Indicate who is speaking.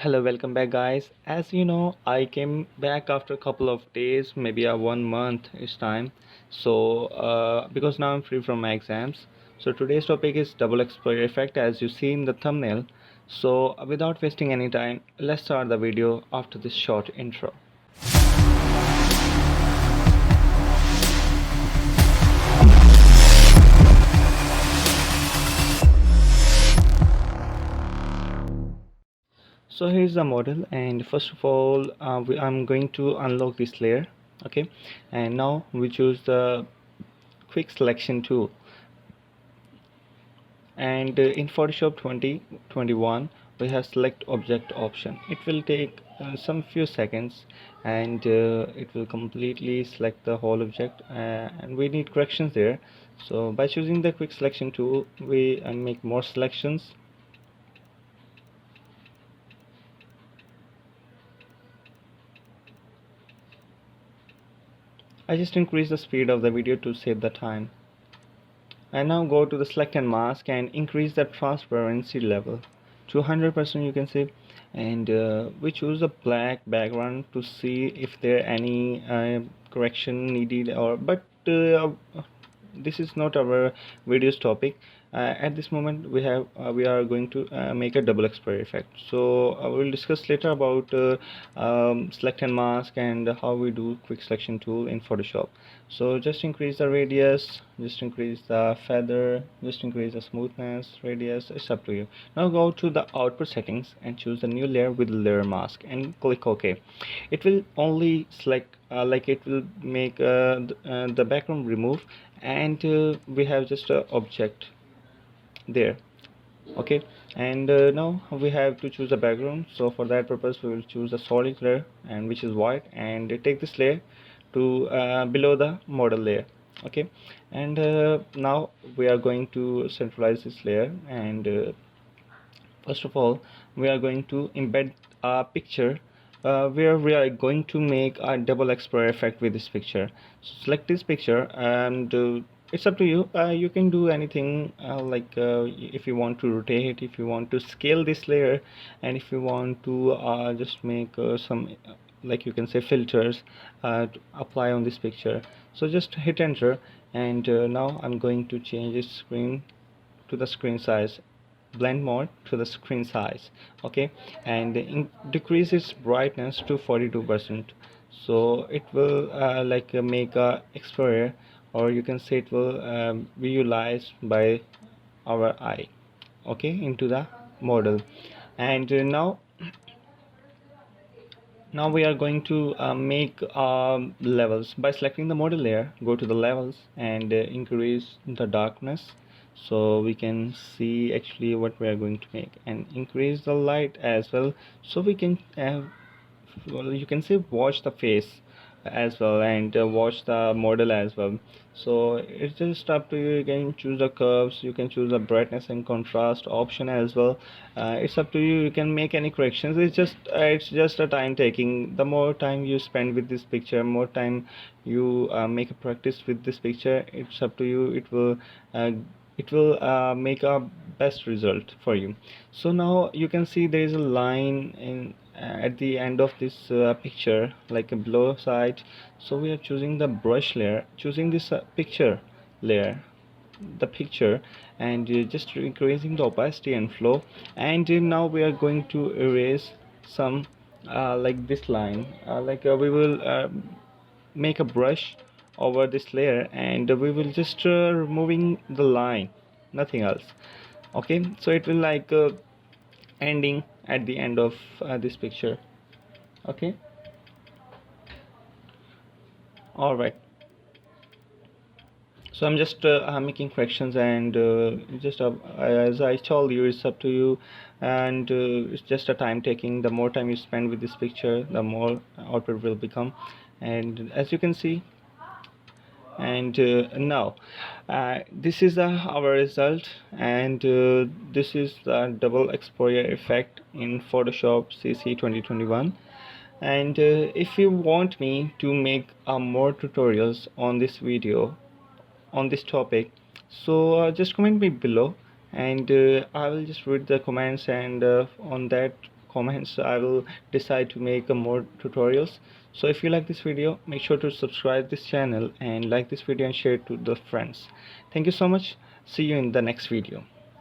Speaker 1: Hello, welcome back, guys. As you know, I came back after a couple of days, maybe a 1 month is time. Because now I'm free from my exams. So today's topic is double exposure effect, as you see in the thumbnail. Without wasting any time, let's start the video after this short intro. So here's the model, and first of all, I'm going to unlock this layer. Okay, and now we choose the quick selection tool. And in Photoshop 2021 we have select object option. It will take some few seconds, and it will completely select the whole object, and we need corrections there. So by choosing the quick selection tool, we make more selections. I just increase the speed of the video to save the time. I now go to the select and mask and increase the transparency level to 100%, you can see. And we choose a black background to see if there are any correction needed, or this is not our video's topic. At this moment we are going to make a double exposure effect, so we'll discuss later about select and mask and how we do quick selection tool in Photoshop. So just increase the radius, just increase the feather, just increase the smoothness, radius, it's up to you. Now go to the output settings and choose the new layer with layer mask and click OK. It will only select it will make the background remove, and we have just a object there. Okay, and now we have to choose a background. So for that purpose we will choose a solid layer, and which is white, and take this layer to below the model layer. Okay, and now we are going to centralize this layer, and first of all we are going to embed a picture where we are going to make a double exposure effect with this picture. So select this picture, and it's up to you. You can do anything, if you want to rotate, if you want to scale this layer, and if you want to just make some you can say filters to apply on this picture. So just hit enter, and now I'm going to change this screen to the screen size, blend mode to the screen size. Okay, and decrease its brightness to 42%. So it will make a exposure, or you can say it will visualize by our eye, okay, into the model. And now we are going to make levels. By selecting the model layer, go to the levels and increase the darkness, so we can see actually what we are going to make, and increase the light as well, so we can well, you can say watch the face as well, and watch the model as well. So it's just up to you. You can choose the curves, you can choose the brightness and contrast option as well. It's up to you. You can make any corrections. It's just a time taking. The more time you spend with this picture, more time you make a practice with this picture, it's up to you. Uh, it will make a best result for you. So now you can see there is a line in at the end of this picture, like a below side. So we are choosing the brush layer, choosing this picture layer, the picture, and just increasing the opacity and flow. And now we are going to erase some like this line, we will make a brush over this layer, and we will just removing the line, nothing else. Okay, so it will ending at the end of this picture. Okay, all right. So I'm just making corrections, and just as I told you, it's up to you. And it's just a time taking. The more time you spend with this picture, the more output will become. And as you can see, and now this is our result, and this is the double exposure effect in Photoshop CC 2021. And if you want me to make more tutorials on this video, on this topic, so just comment me below, and I will just read the comments, and on that comments, I will decide to make more tutorials. So if you like this video, make sure to subscribe this channel and like this video and share it to the friends. Thank you so much. See you in the next video.